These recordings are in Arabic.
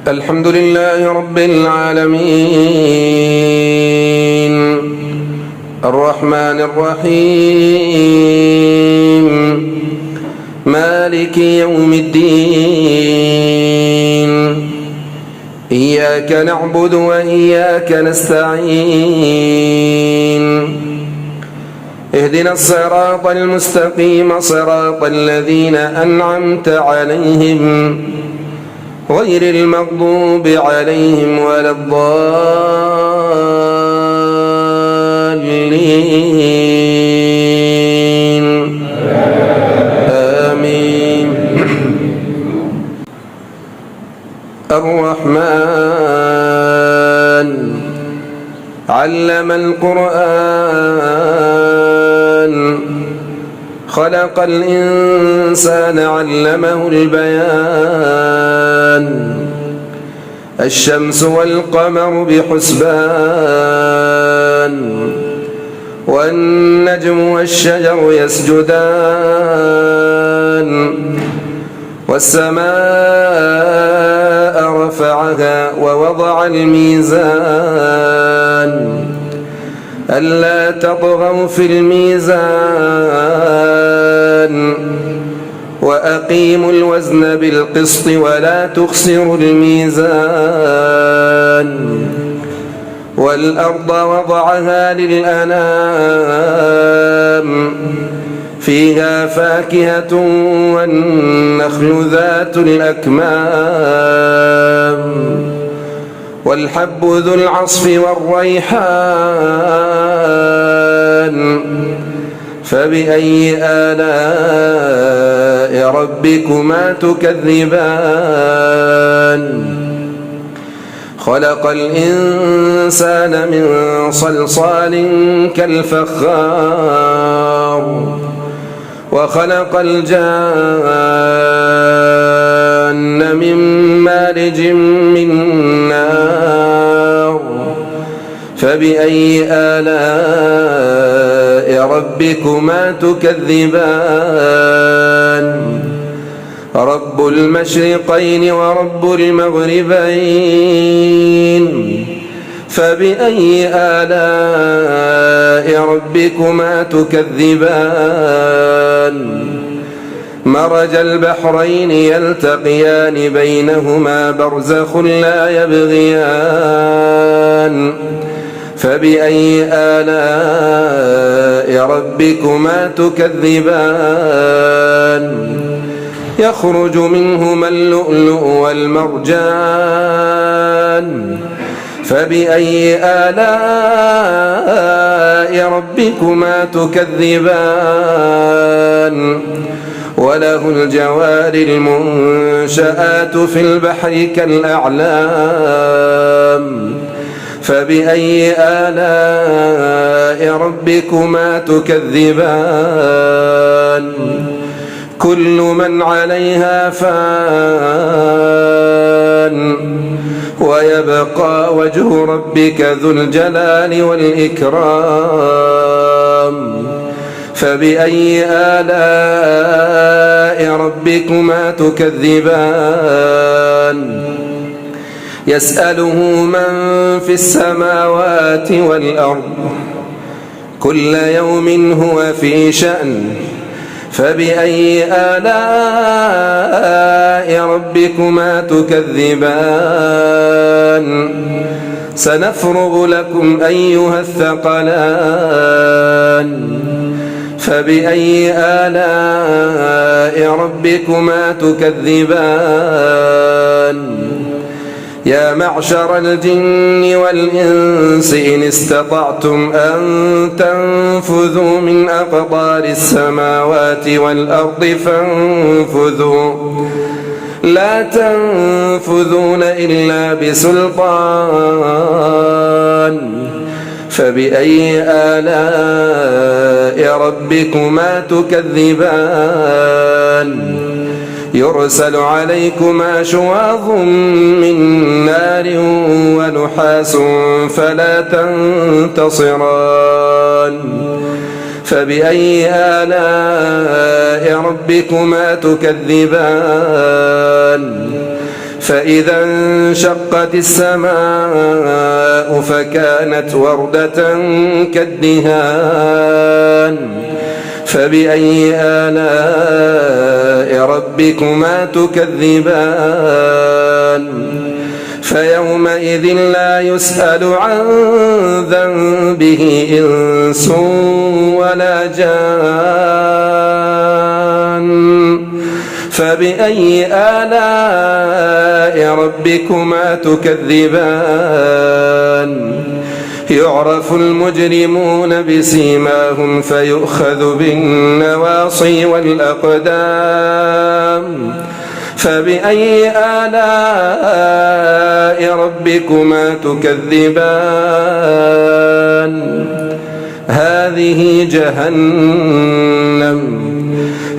الحمد لله رب العالمين الرحمن الرحيم مالك يوم الدين إياك نعبد وإياك نستعين اهدنا الصراط المستقيم صراط الذين أنعمت عليهم غير المغضوب عليهم ولا الضالين آمين. الرحمن علم القرآن خلق الإنسان علمه البيان الشمس والقمر بحسبان والنجم والشجر يسجدان والسماء رفعها ووضع الميزان ألا تطغوا في الميزان وأقيموا الوزن بالقسط ولا تخسروا الميزان والأرض وضعها للأنام فيها فاكهة والنخل ذات الأكمام والحب ذو العصف والريحان فبأي آلاء ربكما تكذبان خلق الإنسان من صلصال كالفخار وخلق الجان من مارج من نار فبأي آلاء ربكما تكذبان رب المشرقين ورب المغربين فبأي آلاء ربكما تكذبان مرج البحرين يلتقيان بينهما برزخ لا يبغيان فبأي آلاء ربكما تكذبان يخرج منهما اللؤلؤ والمرجان فبأي آلاء ربكما تكذبان وله الجوار المنشآت في البحر كالأعلام فبأي آلاء ربكما تكذبان كل من عليها فان ويبقى وجه ربك ذو الجلال والإكرام فبأي آلاء ربكما تكذبان يسأله من في السماوات والأرض كل يوم هو في شأن فبأي آلاء ربكما تكذبان سنفرغ لكم أيها الثقلان فبأي آلاء ربكما تكذبان يا معشر الجن والإنس إن استطعتم أن تنفذوا من أقطار السماوات والأرض فانفذوا لا تنفذون إلا بسلطان فبأي آلاء ربكما تكذبان يرسل عليكما شواظ من نار ونحاس فلا تنتصران فبأي آلاء ربكما تكذبان فإذا انشقت السماء فكانت وردة كالدهان فبأي آلاء ربكما تكذبان فيومئذ لا يسأل عن ذنبه إنس ولا جان فبأي آلاء ربكما تكذبان يعرف المجرمون بسيماهم فيؤخذ بالنواصي والأقدام فبأي آلاء ربكما تكذبان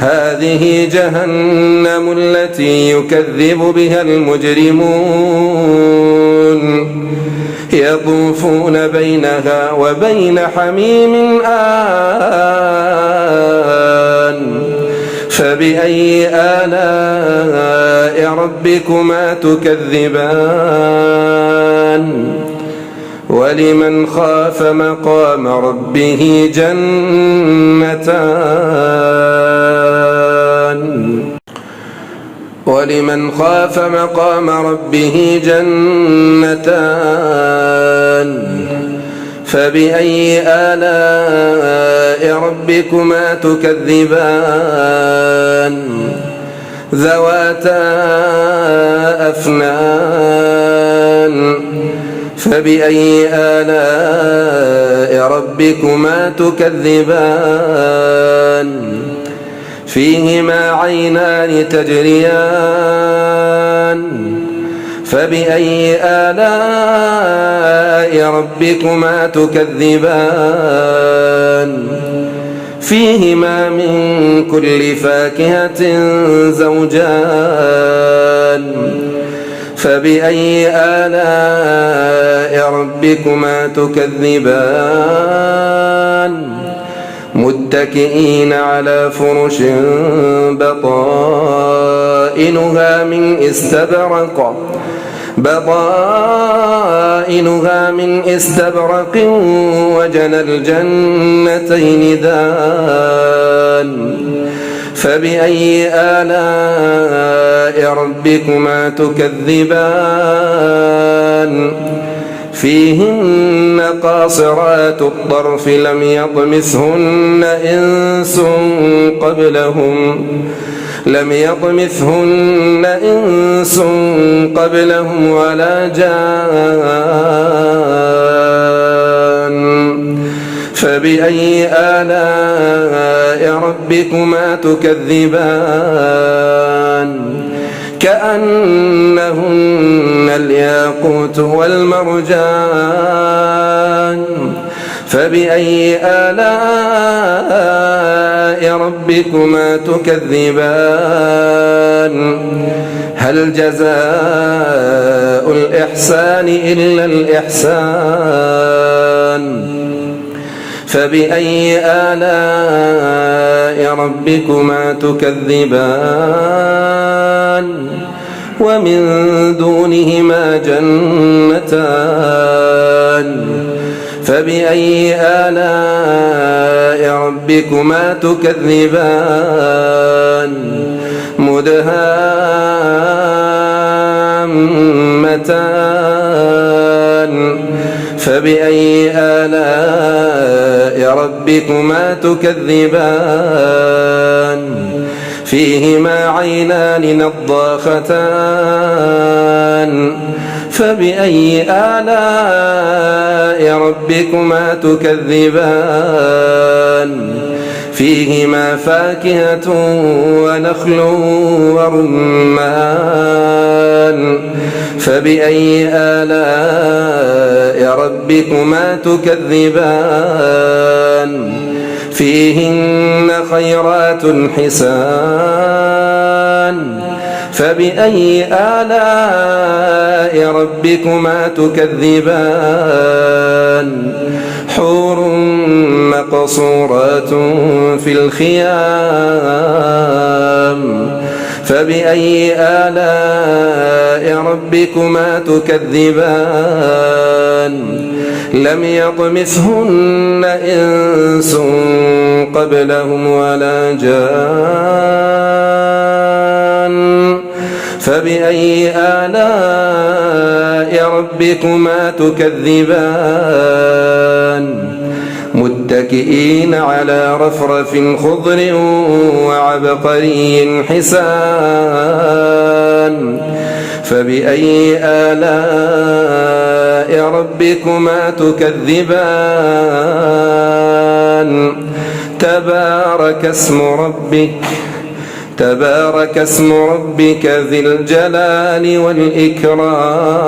هذه جهنم التي يكذب بها المجرمون يطوفون بينها وبين حميم آن فبأي آلاء ربكما تكذبان ولمن خاف مقام ربه جنتان فبأي آلاء ربكما تكذبان ذواتا أفنان فبأي آلاء ربكما تكذبان فيهما عينان تجريان فبأي آلاء ربكما تكذبان فيهما من كل فاكهة زوجان فبأي آلاء ربكما تكذبان متكئين على فرش بطائنها من استبرق وجنى الجنتين دان فبأي آلاء ربكما تكذبان فيهن قاصرات الطرف لم يطمثهن إنس قبلهم ولا جان فبأي آلاء ربكما تكذبان كأنهن الياقوت والمرجان فبأي آلاء ربكما تكذبان هل جزاء الإحسان إلا الإحسان فبأي آلاء ربكما تكذبان ومن دونهما جنتان فبأي آلاء ربكما تكذبان مدهامتان فبأي آلاء ربكما تكذبان فيهما عينان نضاختان فبأي آلاء ربكما تكذبان فيهما فاكهة ونخل ورمان فبأي آلاء ربكما تكذبان فيهن خيرات حسان فبأي آلاء ربكما تكذبان حور مقصورات في الخيام فبأي آلاء ربكما تكذبان لم يطمثهن إنس قبلهم ولا جان فبأي آلاء ربكما تكذبان متكئين على رفرف خضر وعبقري حسان فبأي آلاء ربكما تكذبان تبارك اسم ربك ذي الجلال والإكرام